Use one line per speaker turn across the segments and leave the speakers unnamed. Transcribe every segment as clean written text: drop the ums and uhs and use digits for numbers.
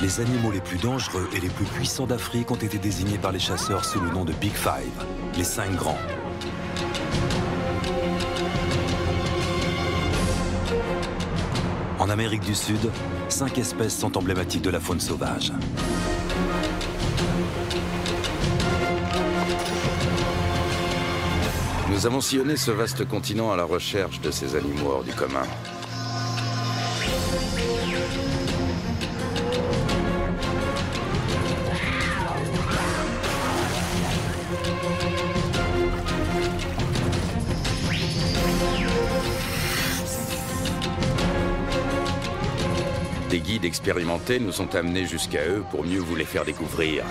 Les animaux les plus dangereux et les plus puissants d'Afrique ont été désignés par les chasseurs sous le nom de Big Five, les 5 grands. En Amérique du Sud, 5 espèces sont emblématiques de la faune sauvage.
Nous avons sillonné ce vaste continent à la recherche de ces animaux hors du commun. Des guides expérimentés nous ont amenés jusqu'à eux pour mieux vous les faire découvrir.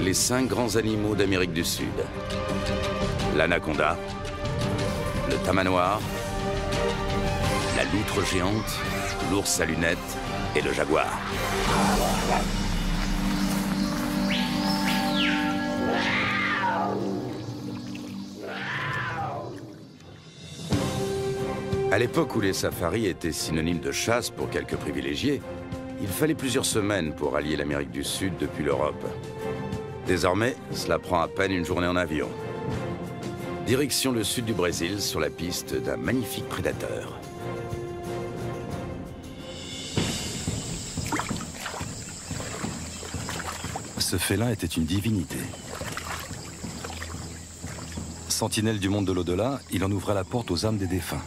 Les 5 grands animaux d'Amérique du Sud. L'anaconda, le tamanoir, la loutre géante, l'ours à lunettes et le jaguar. À l'époque où les safaris étaient synonymes de chasse pour quelques privilégiés, il fallait plusieurs semaines pour allier l'Amérique du Sud depuis l'Europe. Désormais, cela prend à peine une journée en avion. Direction le sud du Brésil, sur la piste d'un magnifique prédateur.
Ce félin était une divinité. Sentinelle du monde de l'au-delà, il en ouvrait la porte aux âmes des défunts.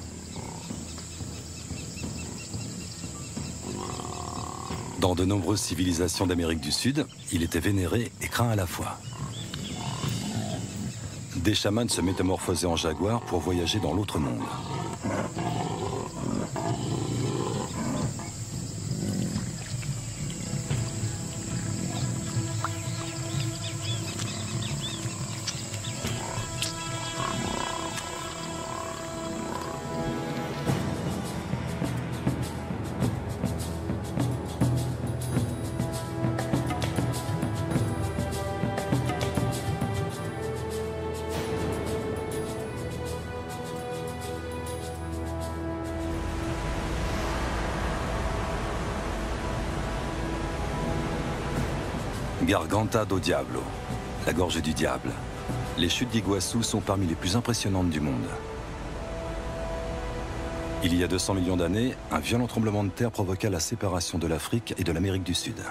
Dans de nombreuses civilisations d'Amérique du Sud, il était vénéré et craint à la fois. Des chamans se métamorphosaient en jaguar pour voyager dans l'autre monde. Garganta do Diablo, la gorge du diable. Les chutes d'Iguassou sont parmi les plus impressionnantes du monde. Il y a 200 millions d'années, un violent tremblement de terre provoqua la séparation de l'Afrique et de l'Amérique du Sud.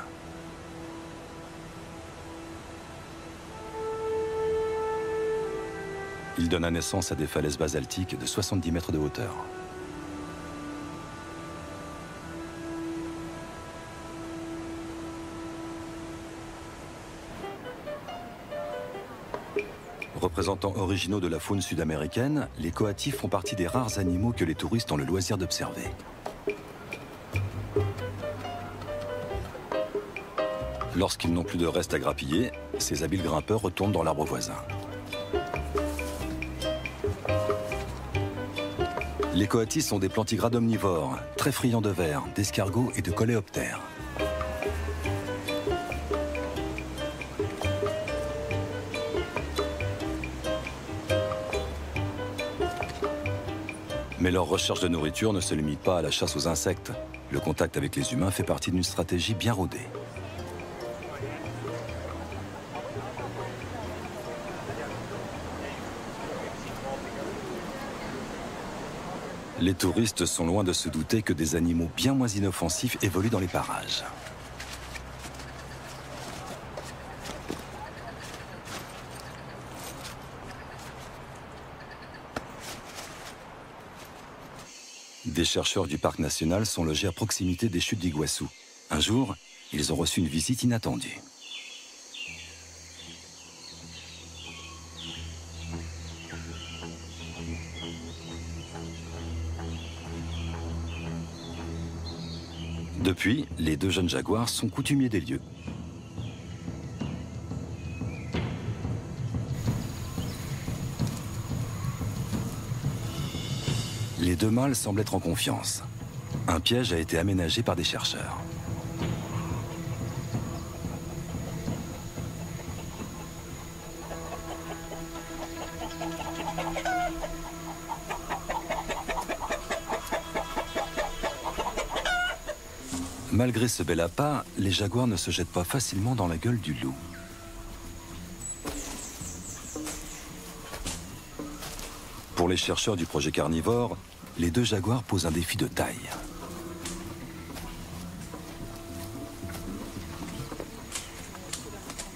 Il donna naissance à des falaises basaltiques de 70 mètres de hauteur. Représentants originaux de la faune sud-américaine, les coatis font partie des rares animaux que les touristes ont le loisir d'observer. Lorsqu'ils n'ont plus de reste à grappiller, ces habiles grimpeurs retournent dans l'arbre voisin. Les coatis sont des plantigrades omnivores, très friands de vers, d'escargots et de coléoptères. Mais leur recherche de nourriture ne se limite pas à la chasse aux insectes. Le contact avec les humains fait partie d'une stratégie bien rodée. Les touristes sont loin de se douter que des animaux bien moins inoffensifs évoluent dans les parages. Des chercheurs du parc national sont logés à proximité des chutes d'Iguassou. Un jour, ils ont reçu une visite inattendue. Depuis, les 2 jeunes jaguars sont coutumiers des lieux. Les 2 mâles semblent être en confiance. Un piège a été aménagé par des chercheurs. Malgré ce bel appât, les jaguars ne se jettent pas facilement dans la gueule du loup. Pour les chercheurs du projet carnivore, les deux jaguars posent un défi de taille.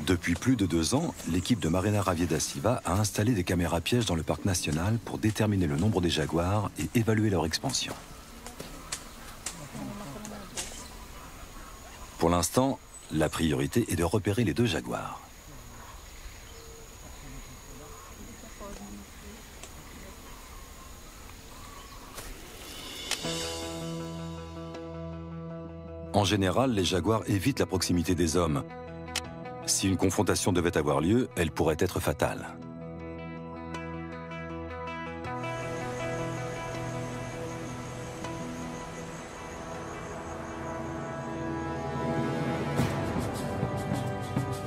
Depuis plus de 2 ans, l'équipe de Marina Ravie da Silva a installé des caméras pièges dans le parc national pour déterminer le nombre des jaguars et évaluer leur expansion. Pour l'instant, la priorité est de repérer les deux jaguars. En général, les jaguars évitent la proximité des hommes. Si une confrontation devait avoir lieu, elle pourrait être fatale.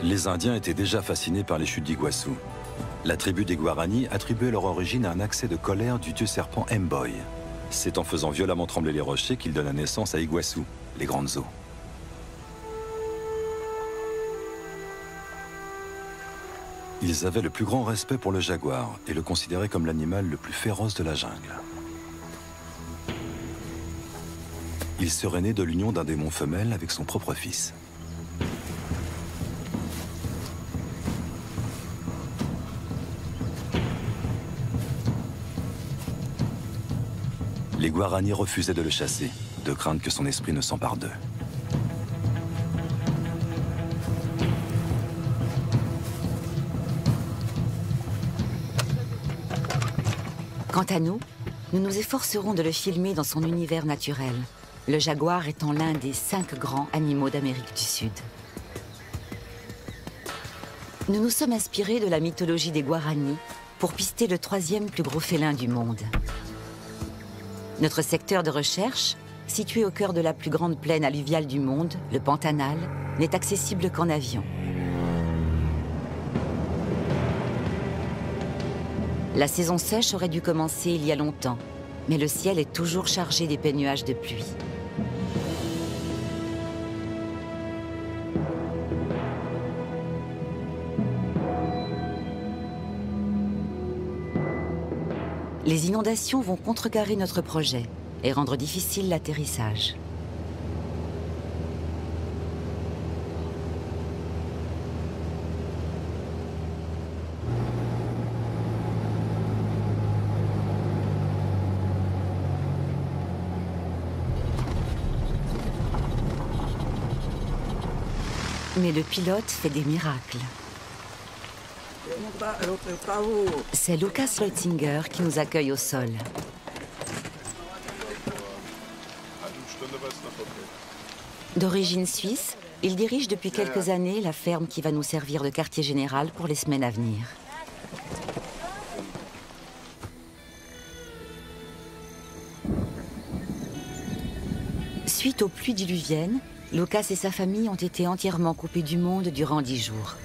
Les Indiens étaient déjà fascinés par les chutes d'Iguassou. La tribu des Guarani attribuait leur origine à un accès de colère du dieu serpent M'Boy. C'est en faisant violemment trembler les rochers qu'il donna naissance à Iguassou, les grandes eaux. Ils avaient le plus grand respect pour le jaguar et le considéraient comme l'animal le plus féroce de la jungle. Il serait né de l'union d'un démon femelle avec son propre fils. Les Guarani refusaient de le chasser, de crainte que son esprit ne s'empare d'eux.
Quant à nous, nous nous efforcerons de le filmer dans son univers naturel, le jaguar étant l'un des 5 grands animaux d'Amérique du Sud. Nous nous sommes inspirés de la mythologie des Guarani pour pister le 3e plus gros félin du monde. Notre secteur de recherche, situé au cœur de la plus grande plaine alluviale du monde, le Pantanal, n'est accessible qu'en avion. La saison sèche aurait dû commencer il y a longtemps, mais le ciel est toujours chargé d'épais nuages de pluie. Les inondations vont contrecarrer notre projet et rendre difficile l'atterrissage. Mais le pilote fait des miracles. C'est Lucas Reutzinger qui nous accueille au sol. D'origine suisse, il dirige depuis quelques années la ferme qui va nous servir de quartier général pour les semaines à venir. Suite aux pluies diluviennes, Lucas et sa famille ont été entièrement coupés du monde durant 10 jours.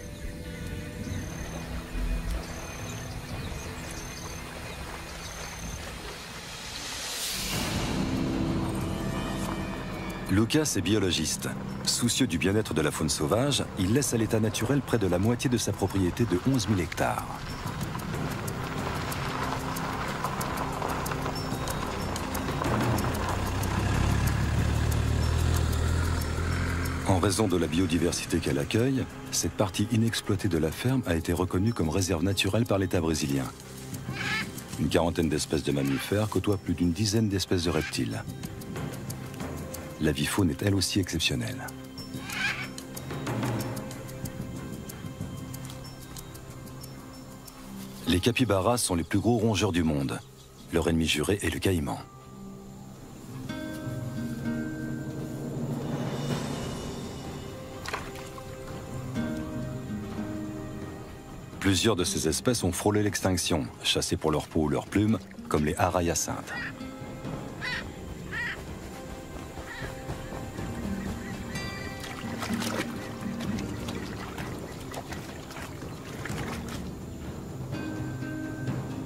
Lucas est biologiste. Soucieux du bien-être de la faune sauvage, il laisse à l'état naturel près de la moitié de sa propriété de 11 000 hectares. En raison de la biodiversité qu'elle accueille, cette partie inexploitée de la ferme a été reconnue comme réserve naturelle par l'État brésilien. Une quarantaine d'espèces de mammifères côtoient plus d'une dizaine d'espèces de reptiles. La vie faune est elle aussi exceptionnelle. Les capybaras sont les plus gros rongeurs du monde. Leur ennemi juré est le caïman. Plusieurs de ces espèces ont frôlé l'extinction, chassées pour leur peau ou leurs plumes, comme les haras hyacinthes.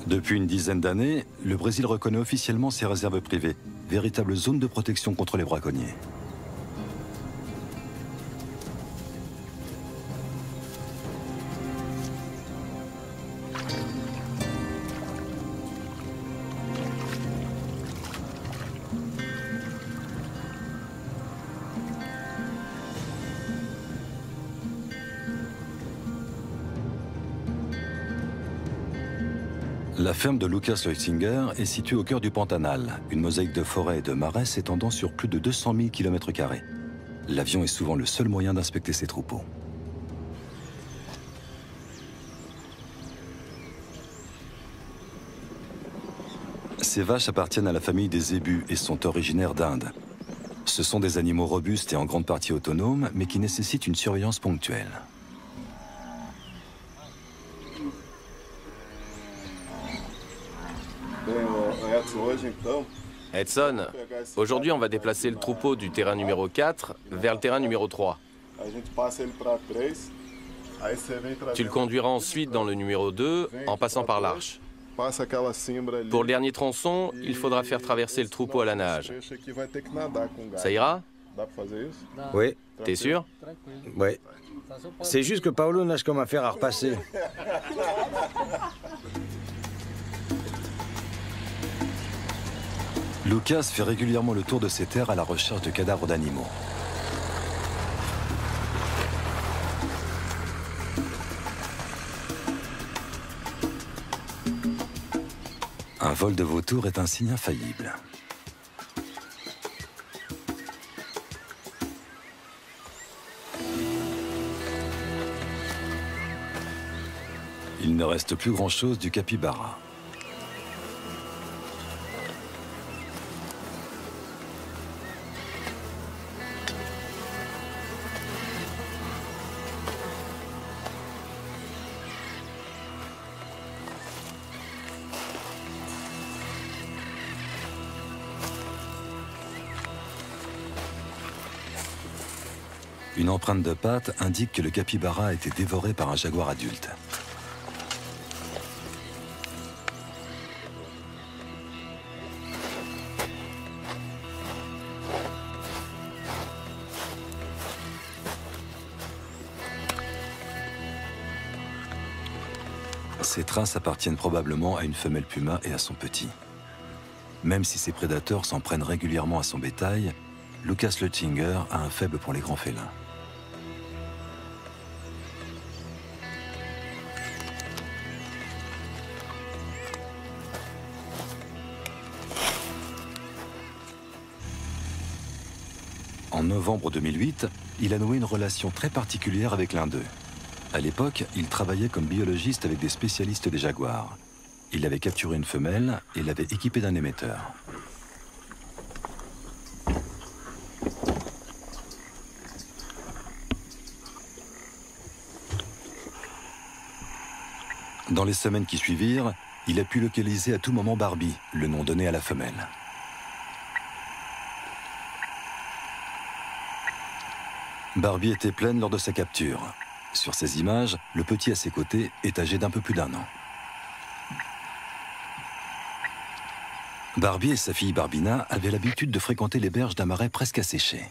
Depuis une dizaine d'années, le Brésil reconnaît officiellement ses réserves privées, véritables zones de protection contre les braconniers. La ferme de Lucas Leutzinger est située au cœur du Pantanal, une mosaïque de forêts et de marais s'étendant sur plus de 200 000 km². L'avion est souvent le seul moyen d'inspecter ces troupeaux. Ces vaches appartiennent à la famille des zébus et sont originaires d'Inde. Ce sont des animaux robustes et en grande partie autonomes, mais qui nécessitent une surveillance ponctuelle.
Edson, aujourd'hui on va déplacer le troupeau du terrain numéro 4 vers le terrain numéro 3. Tu le conduiras ensuite dans le numéro 2 en passant par l'arche. Pour le dernier tronçon, il faudra faire traverser le troupeau à la nage. Ça ira?
Oui,
T'es sûr?
oui. C'est juste que Paolo nage comme un fer à repasser.
Lucas fait régulièrement le tour de ces terres à la recherche de cadavres d'animaux. Un vol de vautours est un signe infaillible. Il ne reste plus grand-chose du capybara. Une empreinte de patte indique que le capybara a été dévoré par un jaguar adulte. Ces traces appartiennent probablement à une femelle puma et à son petit. Même si ses prédateurs s'en prennent régulièrement à son bétail, Lucas Leutzinger a un faible pour les grands félins. En novembre 2008, il a noué une relation très particulière avec l'un d'eux. À l'époque, il travaillait comme biologiste avec des spécialistes des jaguars. Il avait capturé une femelle et l'avait équipée d'un émetteur. Dans les semaines qui suivirent, il a pu localiser à tout moment Barbie, le nom donné à la femelle. Barbie était pleine lors de sa capture. Sur ces images, le petit à ses côtés est âgé d'un peu plus d'1 an. Barbie et sa fille Barbina avaient l'habitude de fréquenter les berges d'un marais presque asséché.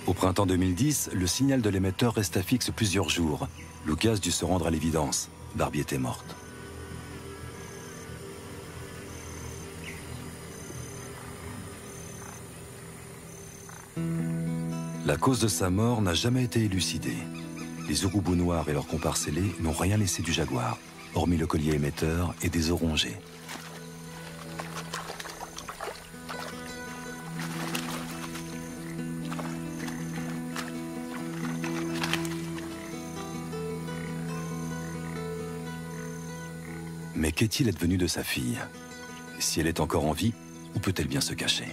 Au printemps 2010, le signal de l'émetteur resta fixe plusieurs jours. Lucas dut se rendre à l'évidence. Barbie était morte. La cause de sa mort n'a jamais été élucidée. Les urubus noirs et leurs comparses ailés n'ont rien laissé du jaguar, hormis le collier émetteur et des os rongés. Mais qu'est-il advenu de sa fille? Si elle est encore en vie, où peut-elle bien se cacher?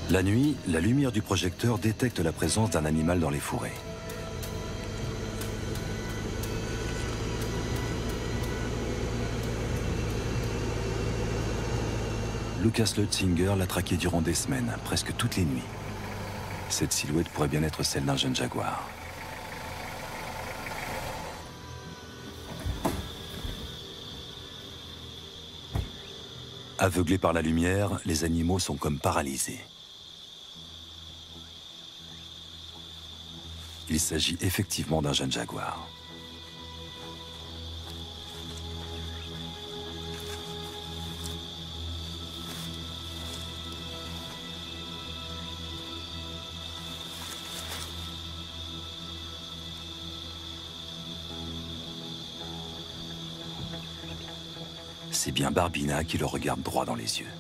La nuit, la lumière du projecteur détecte la présence d'un animal dans les fourrés. Lucas Leutzinger l'a traqué durant des semaines, presque toutes les nuits. Cette silhouette pourrait bien être celle d'un jeune jaguar. Aveuglés par la lumière, les animaux sont comme paralysés. Il s'agit effectivement d'un jeune jaguar. C'est bien Barbina qui le regarde droit dans les yeux.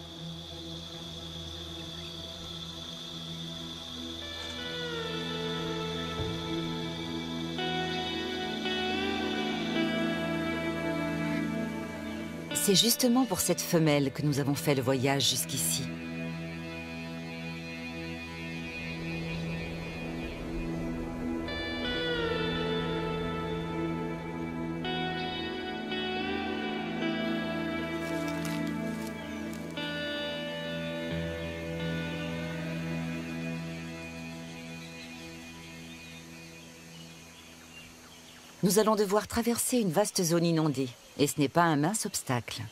C'est justement pour cette femelle que nous avons fait le voyage jusqu'ici. Nous allons devoir traverser une vaste zone inondée, et ce n'est pas un mince obstacle.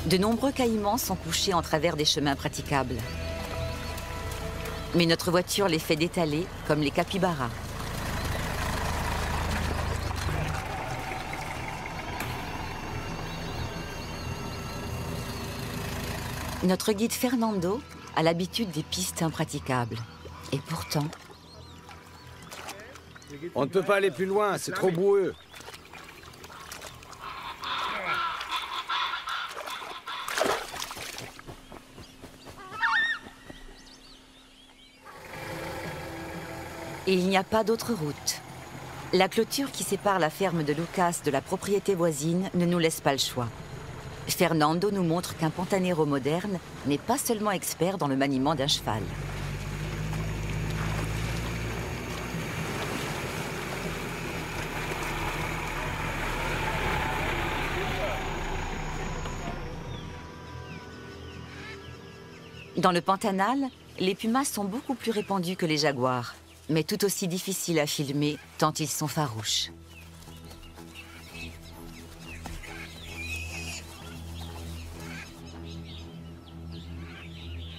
De nombreux caïmans sont couchés en travers des chemins praticables. Mais notre voiture les fait détaler comme les capybaras. Notre guide Fernando a l'habitude des pistes impraticables. Et pourtant...
On ne peut pas aller plus loin, c'est trop boueux.
Et il n'y a pas d'autre route. La clôture qui sépare la ferme de Lucas de la propriété voisine ne nous laisse pas le choix. Fernando nous montre qu'un pantanero moderne n'est pas seulement expert dans le maniement d'un cheval. Dans le Pantanal, les pumas sont beaucoup plus répandus que les jaguars, mais tout aussi difficiles à filmer tant ils sont farouches.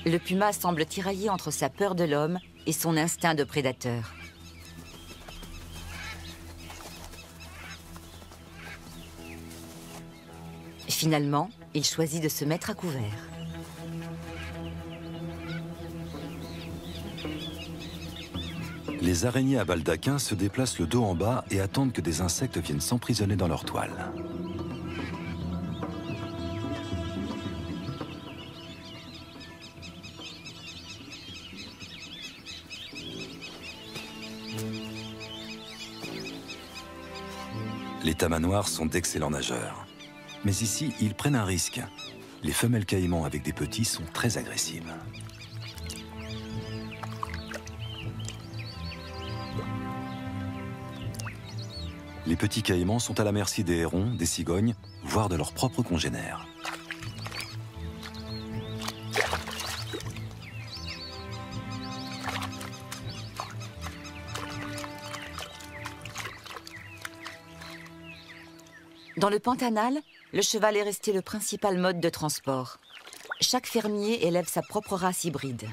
Le puma semble tiraillé entre sa peur de l'homme et son instinct de prédateur. Finalement, il choisit de se mettre à couvert.
Les araignées à baldaquin se déplacent le dos en bas et attendent que des insectes viennent s'emprisonner dans leur toile. Les tamanoirs sont d'excellents nageurs. Mais ici, ils prennent un risque. Les femelles caïmans avec des petits sont très agressives. Les petits caïmans sont à la merci des hérons, des cigognes, voire de leurs propres congénères.
Dans le Pantanal, le cheval est resté le principal mode de transport. Chaque fermier élève sa propre race hybride.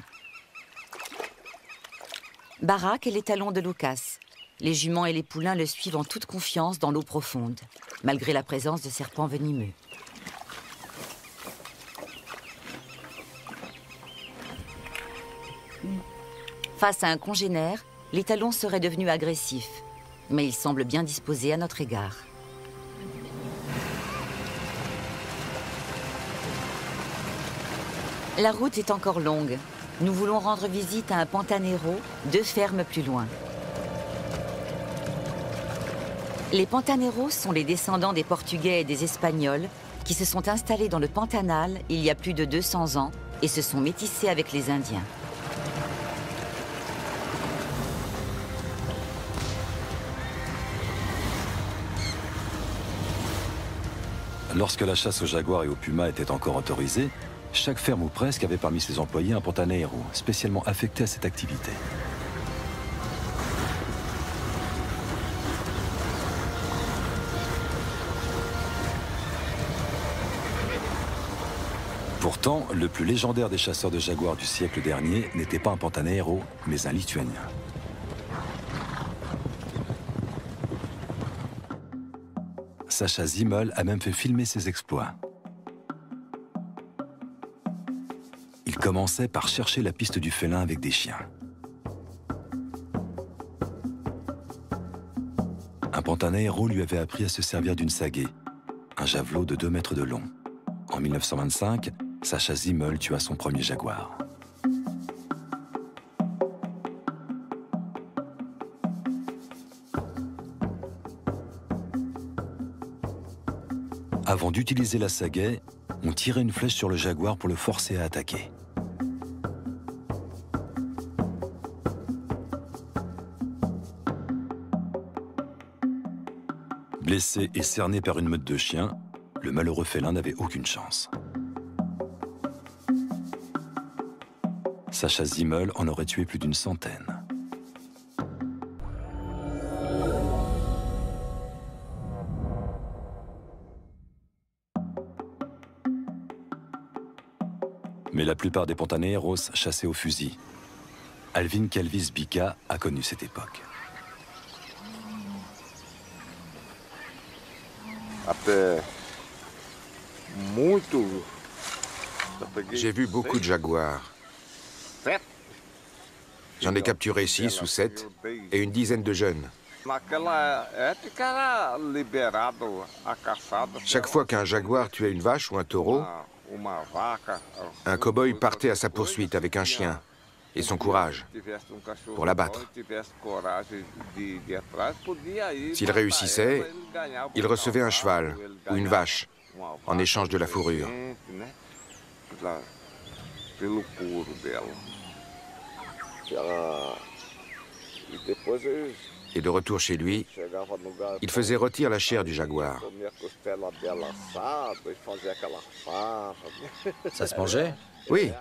Barak est l'étalon de Lucas. Les juments et les poulains le suivent en toute confiance dans l'eau profonde, malgré la présence de serpents venimeux. Face à un congénère, l'étalon serait devenu agressif, mais il semble bien disposé à notre égard. La route est encore longue. Nous voulons rendre visite à un pantanero, 2 fermes plus loin. Les pantaneros sont les descendants des Portugais et des Espagnols qui se sont installés dans le Pantanal il y a plus de 200 ans et se sont métissés avec les Indiens.
Lorsque la chasse aux jaguars et aux pumas était encore autorisée, chaque ferme ou presque avait parmi ses employés un pantanero, spécialement affecté à cette activité. Pourtant, le plus légendaire des chasseurs de jaguars du siècle dernier n'était pas un Pantanero, mais un Lituanien. Sacha Zimmel a même fait filmer ses exploits. Il commençait par chercher la piste du félin avec des chiens. Un Pantanero lui avait appris à se servir d'une sagaie, un javelot de 2 mètres de long. En 1925, Sacha Zimmel tua son premier jaguar. Avant d'utiliser la sagaie, on tirait une flèche sur le jaguar pour le forcer à attaquer. Blessé et cerné par une meute de chiens, le malheureux félin n'avait aucune chance. Sacha Zimmel en aurait tué plus d'une centaine. Mais la plupart des Pantaneros chassaient au fusil. Alvin Calvis Bica a connu cette époque.
J'ai vu beaucoup de jaguars. J'en ai capturé 6 ou 7 et une dizaine de jeunes. Chaque fois qu'un jaguar tuait une vache ou un taureau, un cow-boy partait à sa poursuite avec un chien et son courage pour l'abattre. S'il réussissait, il recevait un cheval ou une vache en échange de la fourrure. Et de retour chez lui, il faisait rôtir la chair du jaguar.
Ça se mangeait?
Oui,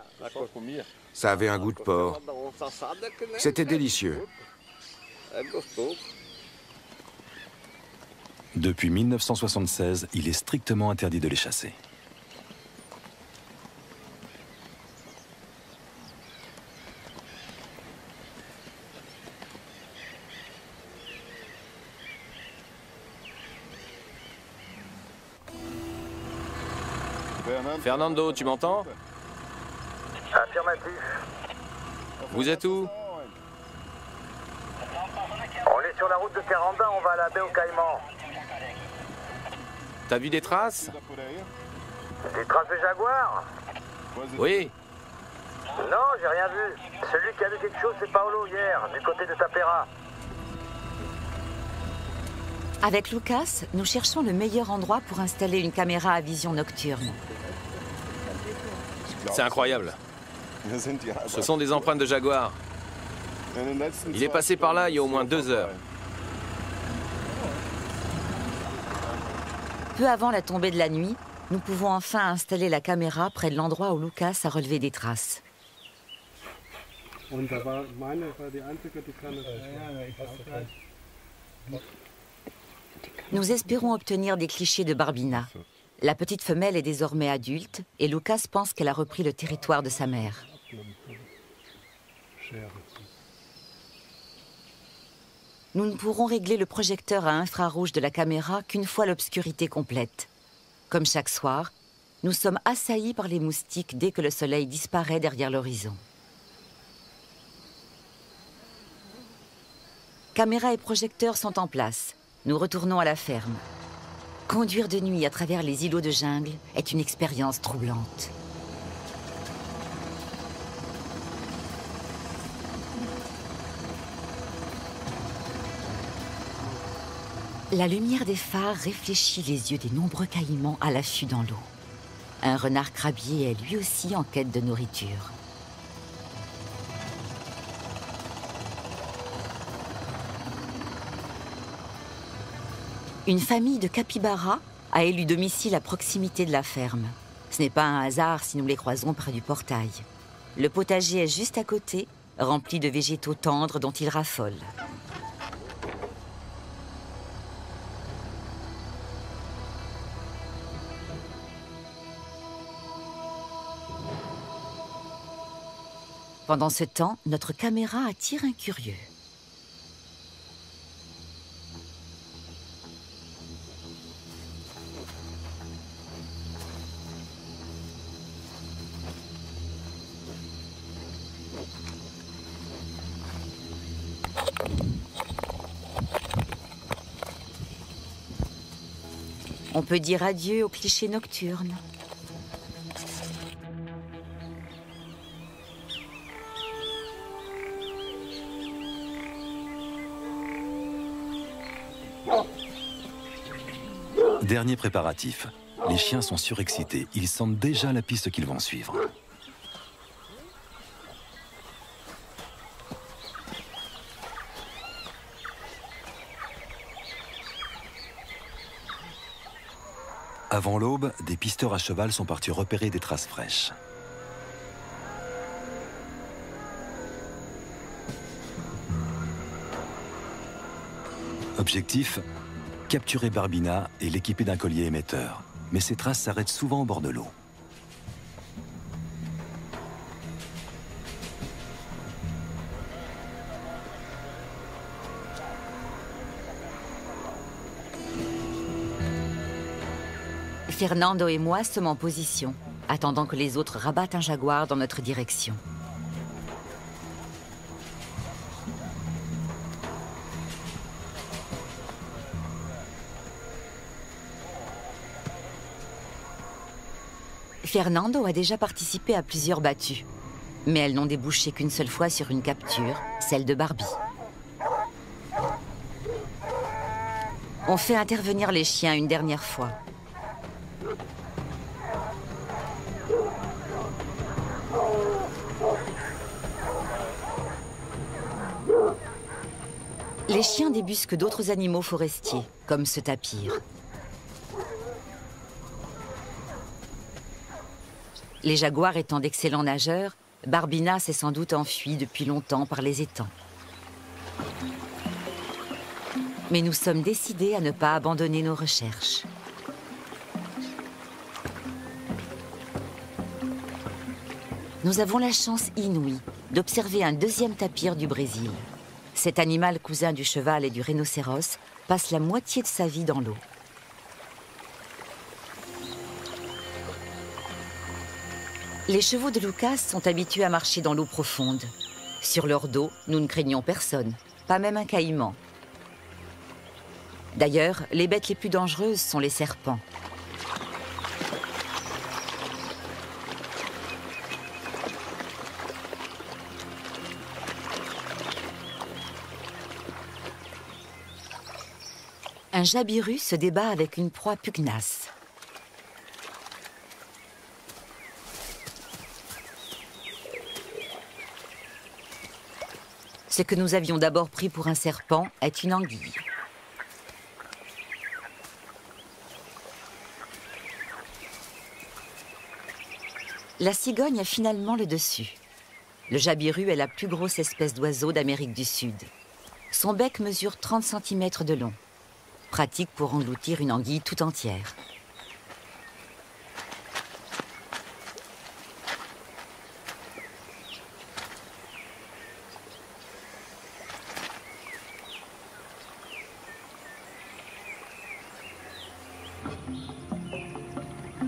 ça avait un goût de porc. C'était délicieux.
Depuis 1976, il est strictement interdit de les chasser.
Fernando, tu m'entends?
Affirmatif.
Vous êtes où?
On est sur la route de Caranda, on va à la baie aux Caïmans.
T'as vu des traces?
Des traces de jaguar?
Oui.
Non, j'ai rien vu. Celui qui a vu quelque chose, c'est Paolo hier, du côté de Tapera.
Avec Lucas, nous cherchons le meilleur endroit pour installer une caméra à vision nocturne.
C'est incroyable. Ce sont des empreintes de jaguar. Il est passé par là il y a au moins 2 heures.
Peu avant la tombée de la nuit, nous pouvons enfin installer la caméra près de l'endroit où Lucas a relevé des traces. Nous espérons obtenir des clichés de Barbina. La petite femelle est désormais adulte et Lucas pense qu'elle a repris le territoire de sa mère. Nous ne pourrons régler le projecteur à infrarouge de la caméra qu'une fois l'obscurité complète. Comme chaque soir, nous sommes assaillis par les moustiques dès que le soleil disparaît derrière l'horizon. Caméra et projecteur sont en place. Nous retournons à la ferme. Conduire de nuit à travers les îlots de jungle est une expérience troublante. La lumière des phares réfléchit les yeux des nombreux caïmans à l'affût dans l'eau. Un renard crabier est lui aussi en quête de nourriture. Une famille de capybaras a élu domicile à proximité de la ferme. Ce n'est pas un hasard si nous les croisons près du portail. Le potager est juste à côté, rempli de végétaux tendres dont ils raffolent. Pendant ce temps, notre caméra attire un curieux. On peut dire adieu aux clichés nocturnes.
Dernier préparatif. Les chiens sont surexcités. Ils sentent déjà la piste qu'ils vont suivre. Avant l'aube, des pisteurs à cheval sont partis repérer des traces fraîches. Objectif, capturer Barbina et l'équiper d'un collier émetteur. Mais ces traces s'arrêtent souvent au bord de l'eau.
Fernando et moi sommes en position, attendant que les autres rabattent un jaguar dans notre direction. Fernando a déjà participé à plusieurs battues, mais elles n'ont débouché qu'une seule fois sur une capture, celle de Barbie. On fait intervenir les chiens une dernière fois. Les chiens débusquent d'autres animaux forestiers, comme ce tapir. Les jaguars étant d'excellents nageurs, Barbina s'est sans doute enfuie depuis longtemps par les étangs. Mais nous sommes décidés à ne pas abandonner nos recherches. Nous avons la chance inouïe d'observer un deuxième tapir du Brésil. Cet animal cousin du cheval et du rhinocéros passe la moitié de sa vie dans l'eau. Les chevaux de Lucas sont habitués à marcher dans l'eau profonde. Sur leur dos, nous ne craignons personne, pas même un caïman. D'ailleurs, les bêtes les plus dangereuses sont les serpents. Un jabiru se débat avec une proie pugnace. Ce que nous avions d'abord pris pour un serpent est une anguille. La cigogne a finalement le dessus. Le jabiru est la plus grosse espèce d'oiseau d'Amérique du Sud. Son bec mesure 30 cm de long. Pratique pour engloutir une anguille tout entière.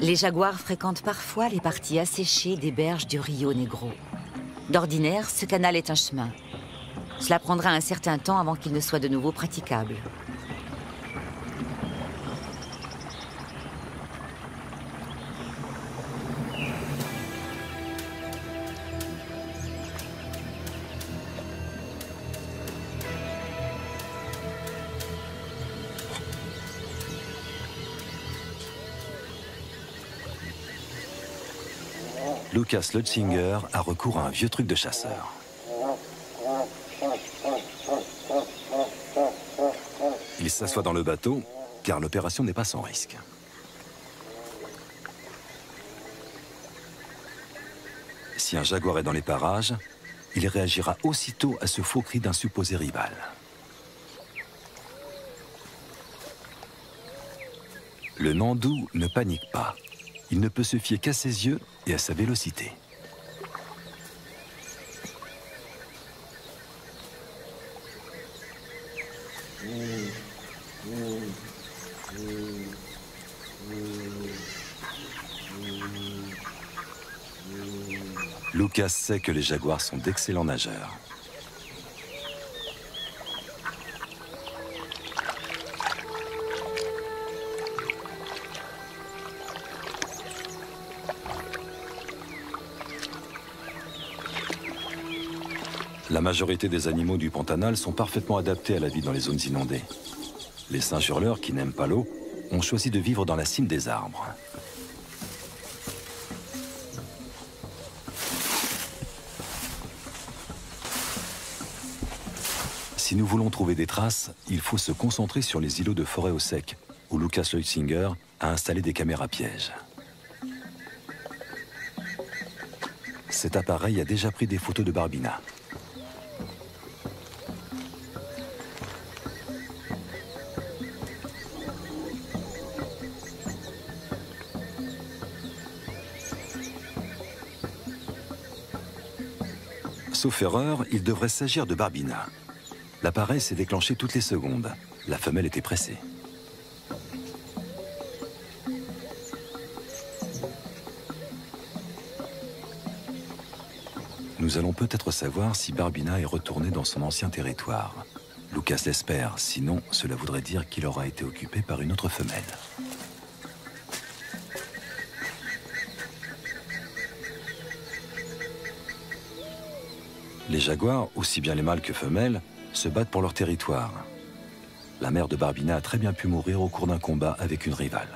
Les jaguars fréquentent parfois les parties asséchées des berges du Rio Negro. D'ordinaire, ce canal est un chemin. Cela prendra un certain temps avant qu'il ne soit de nouveau praticable.
Lucas Lutzinger a recours à un vieux truc de chasseur. Il s'assoit dans le bateau, car l'opération n'est pas sans risque. Si un jaguar est dans les parages, il réagira aussitôt à ce faux cri d'un supposé rival. Le Nandou ne panique pas. Il ne peut se fier qu'à ses yeux et à sa vélocité. Lucas sait que les jaguars sont d'excellents nageurs. La majorité des animaux du Pantanal sont parfaitement adaptés à la vie dans les zones inondées. Les singes hurleurs, qui n'aiment pas l'eau, ont choisi de vivre dans la cime des arbres. Si nous voulons trouver des traces, il faut se concentrer sur les îlots de forêt au sec, où Lucas Leusinger a installé des caméras pièges. Cet appareil a déjà pris des photos de Barbina. Sauf erreur, il devrait s'agir de Barbina. L'appareil s'est déclenché toutes les secondes. La femelle était pressée. Nous allons peut-être savoir si Barbina est retournée dans son ancien territoire. Lucas l'espère, sinon cela voudrait dire qu'il aura été occupé par une autre femelle. Les jaguars, aussi bien les mâles que femelles, se battent pour leur territoire. La mère de Barbina a très bien pu mourir au cours d'un combat avec une rivale.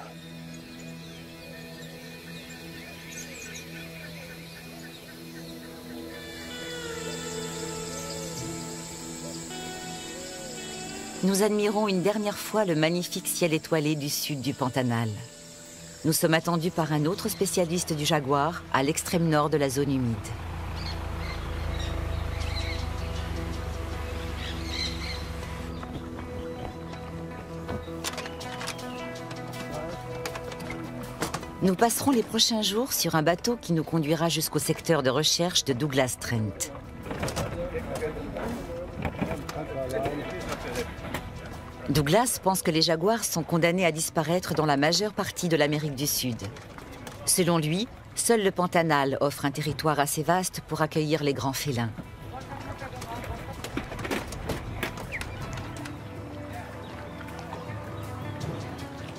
Nous admirons une dernière fois le magnifique ciel étoilé du sud du Pantanal. Nous sommes attendus par un autre spécialiste du jaguar à l'extrême nord de la zone humide. Nous passerons les prochains jours sur un bateau qui nous conduira jusqu'au secteur de recherche de Douglas Trent. Douglas pense que les jaguars sont condamnés à disparaître dans la majeure partie de l'Amérique du Sud. Selon lui, seul le Pantanal offre un territoire assez vaste pour accueillir les grands félins.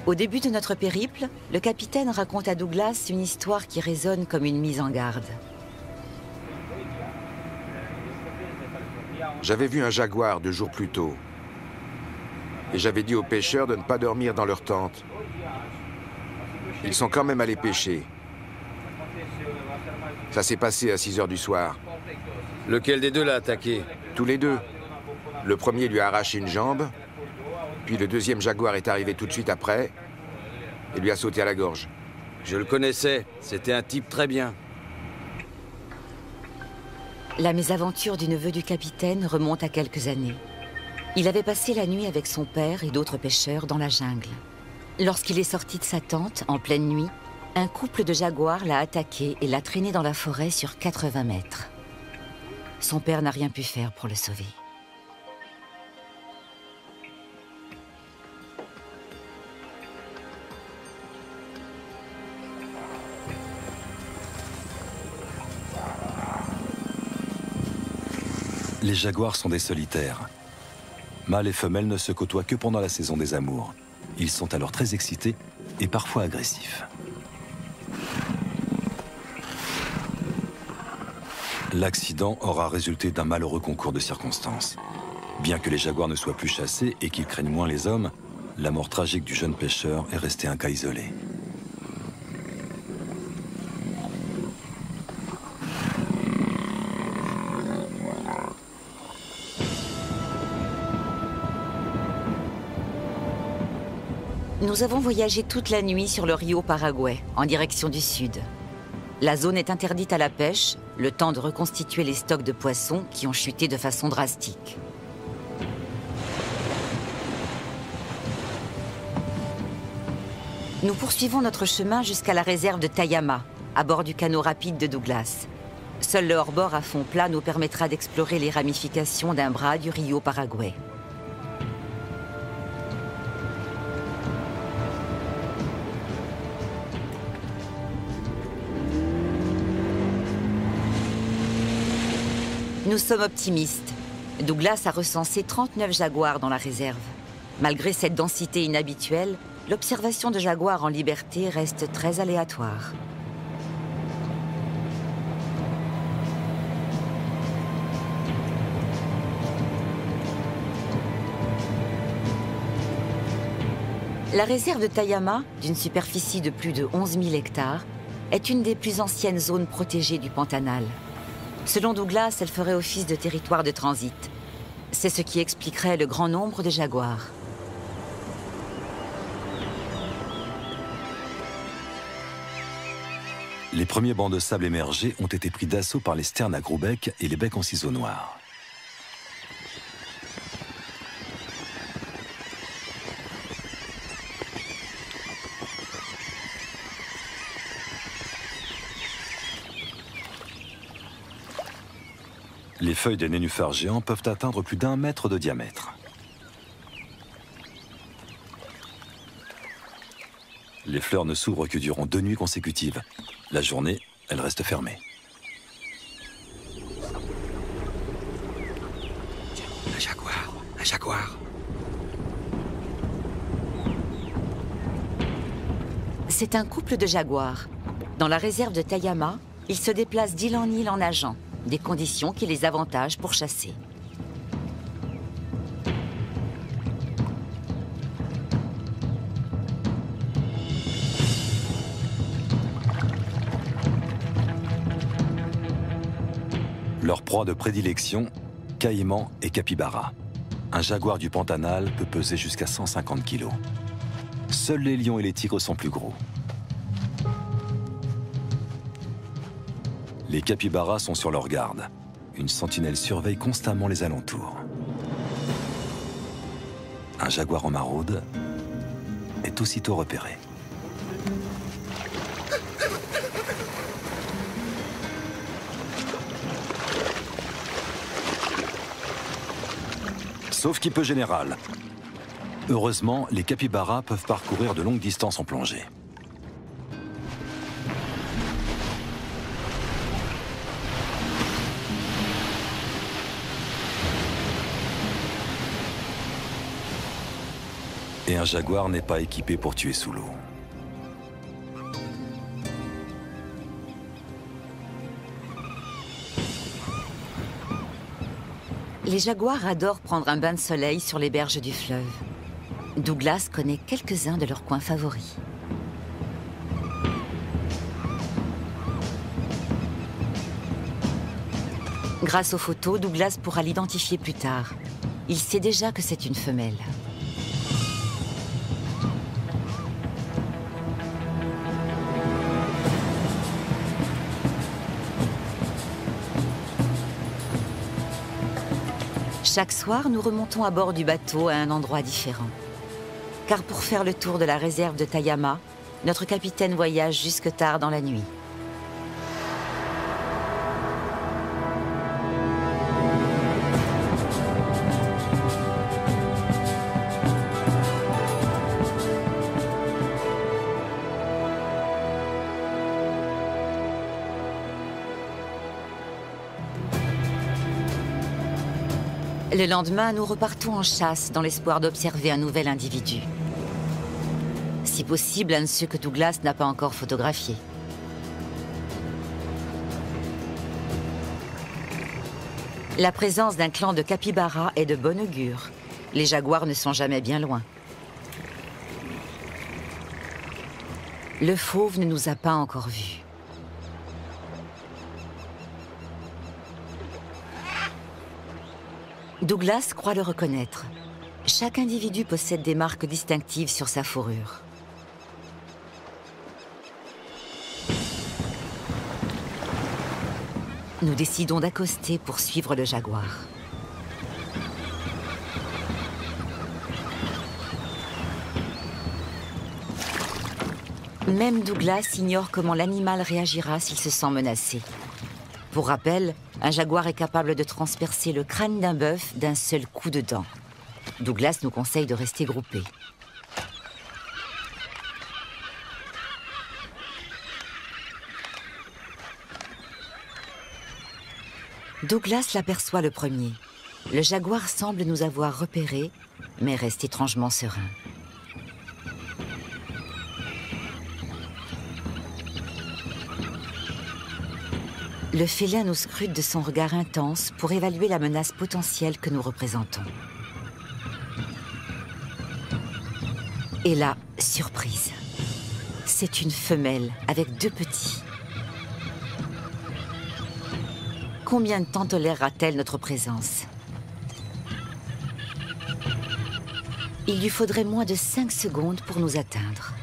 Au début de notre périple, le capitaine raconte à Douglas une histoire qui résonne comme une mise en garde.
J'avais vu un jaguar 2 jours plus tôt. Et j'avais dit aux pêcheurs de ne pas dormir dans leur tente. Ils sont quand même allés pêcher. Ça s'est passé à 6 heures du soir.
Lequel des deux l'a attaqué?
Tous les deux. Le premier lui a arraché une jambe, puis le deuxième jaguar est arrivé tout de suite après et lui a sauté à la gorge.
Je le connaissais, c'était un type très bien.
La mésaventure du neveu du capitaine remonte à quelques années. Il avait passé la nuit avec son père et d'autres pêcheurs dans la jungle. Lorsqu'il est sorti de sa tente, en pleine nuit, un couple de jaguars l'a attaqué et l'a traîné dans la forêt sur 80 mètres. Son père n'a rien pu faire pour le sauver.
Les jaguars sont des solitaires. Mâles et femelles ne se côtoient que pendant la saison des amours. Ils sont alors très excités et parfois agressifs. L'accident aura résulté d'un malheureux concours de circonstances. Bien que les jaguars ne soient plus chassés et qu'ils craignent moins les hommes, la mort tragique du jeune pêcheur est restée un cas isolé.
Nous avons voyagé toute la nuit sur le Rio Paraguay, en direction du sud. La zone est interdite à la pêche, le temps de reconstituer les stocks de poissons qui ont chuté de façon drastique. Nous poursuivons notre chemin jusqu'à la réserve de Tayama, à bord du canot rapide de Douglas. Seul le hors-bord à fond plat nous permettra d'explorer les ramifications d'un bras du Rio Paraguay. Nous sommes optimistes. Douglas a recensé 39 jaguars dans la réserve. Malgré cette densité inhabituelle, l'observation de jaguars en liberté reste très aléatoire. La réserve de Tayama, d'une superficie de plus de 11 000 hectares, est une des plus anciennes zones protégées du Pantanal. Selon Douglas, elle ferait office de territoire de transit. C'est ce qui expliquerait le grand nombre de jaguars.
Les premiers bancs de sable émergés ont été pris d'assaut par les sternes à gros becs et les becs en ciseaux noirs. Les feuilles des nénuphars géants peuvent atteindre plus d'1 mètre de diamètre. Les fleurs ne s'ouvrent que durant 2 nuits consécutives. La journée, elles restent fermées.
Un jaguar, un jaguar.
C'est un couple de jaguars. Dans la réserve de Tayama, ils se déplacent d'île en île en nageant, des conditions qui les avantagent pour chasser.
Leur proie de prédilection, caïman et capybara. Un jaguar du Pantanal peut peser jusqu'à 150 kg. Seuls les lions et les tigres sont plus gros. Les capybaras sont sur leur garde. Une sentinelle surveille constamment les alentours. Un jaguar en maraude est aussitôt repéré. Sauf qui peut général. Heureusement, les capybaras peuvent parcourir de longues distances en plongée. Et un jaguar n'est pas équipé pour tuer sous l'eau.
Les jaguars adorent prendre un bain de soleil sur les berges du fleuve. Douglas connaît quelques-uns de leurs coins favoris. Grâce aux photos, Douglas pourra l'identifier plus tard. Il sait déjà que c'est une femelle. Chaque soir, nous remontons à bord du bateau à un endroit différent. Car pour faire le tour de la réserve de Tayama, notre capitaine voyage jusque tard dans la nuit. Le lendemain, nous repartons en chasse dans l'espoir d'observer un nouvel individu. Si possible, un de ceux que Douglas n'a pas encore photographié. La présence d'un clan de capybaras est de bon augure. Les jaguars ne sont jamais bien loin. Le fauve ne nous a pas encore vus. Douglas croit le reconnaître. Chaque individu possède des marques distinctives sur sa fourrure. Nous décidons d'accoster pour suivre le jaguar. Même Douglas ignore comment l'animal réagira s'il se sent menacé. Pour rappel, un jaguar est capable de transpercer le crâne d'un bœuf d'un seul coup de dent. Douglas nous conseille de rester groupés. Douglas l'aperçoit le premier. Le jaguar semble nous avoir repérés, mais reste étrangement serein. Le félin nous scrute de son regard intense pour évaluer la menace potentielle que nous représentons. Et là, surprise. C'est une femelle avec 2 petits. Combien de temps tolérera-t-elle notre présence? Il lui faudrait moins de 5 secondes pour nous atteindre.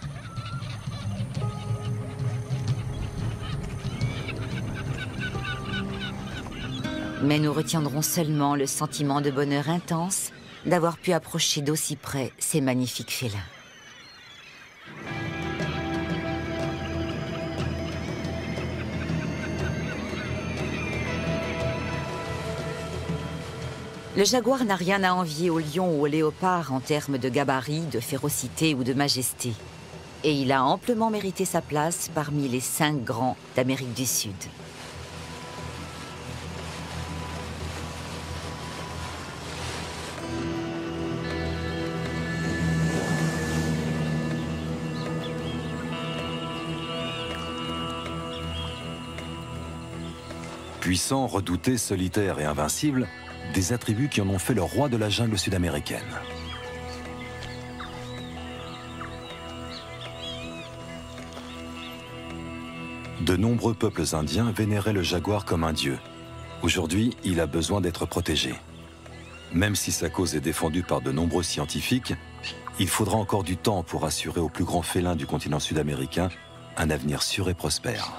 Mais nous retiendrons seulement le sentiment de bonheur intense d'avoir pu approcher d'aussi près ces magnifiques félins. Le jaguar n'a rien à envier au lion ou au léopard en termes de gabarit, de férocité ou de majesté. Et il a amplement mérité sa place parmi les 5 grands d'Amérique du Sud.
Puissant, redouté, solitaire et invincible, des attributs qui en ont fait le roi de la jungle sud-américaine. De nombreux peuples indiens vénéraient le jaguar comme un dieu. Aujourd'hui, il a besoin d'être protégé. Même si sa cause est défendue par de nombreux scientifiques, il faudra encore du temps pour assurer aux plus grands félins du continent sud-américain un avenir sûr et prospère.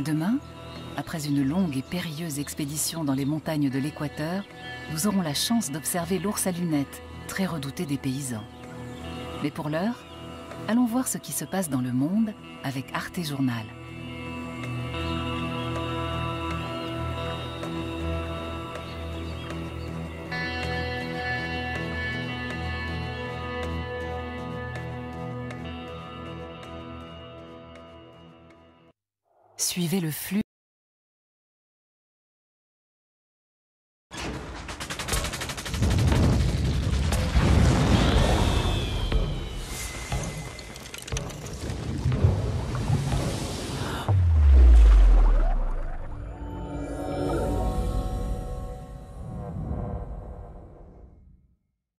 Demain, après une longue et périlleuse expédition dans les montagnes de l'Équateur, nous aurons la chance d'observer l'ours à lunettes, très redouté des paysans. Mais pour l'heure, allons voir ce qui se passe dans le monde avec Arte Journal. Suivez le flux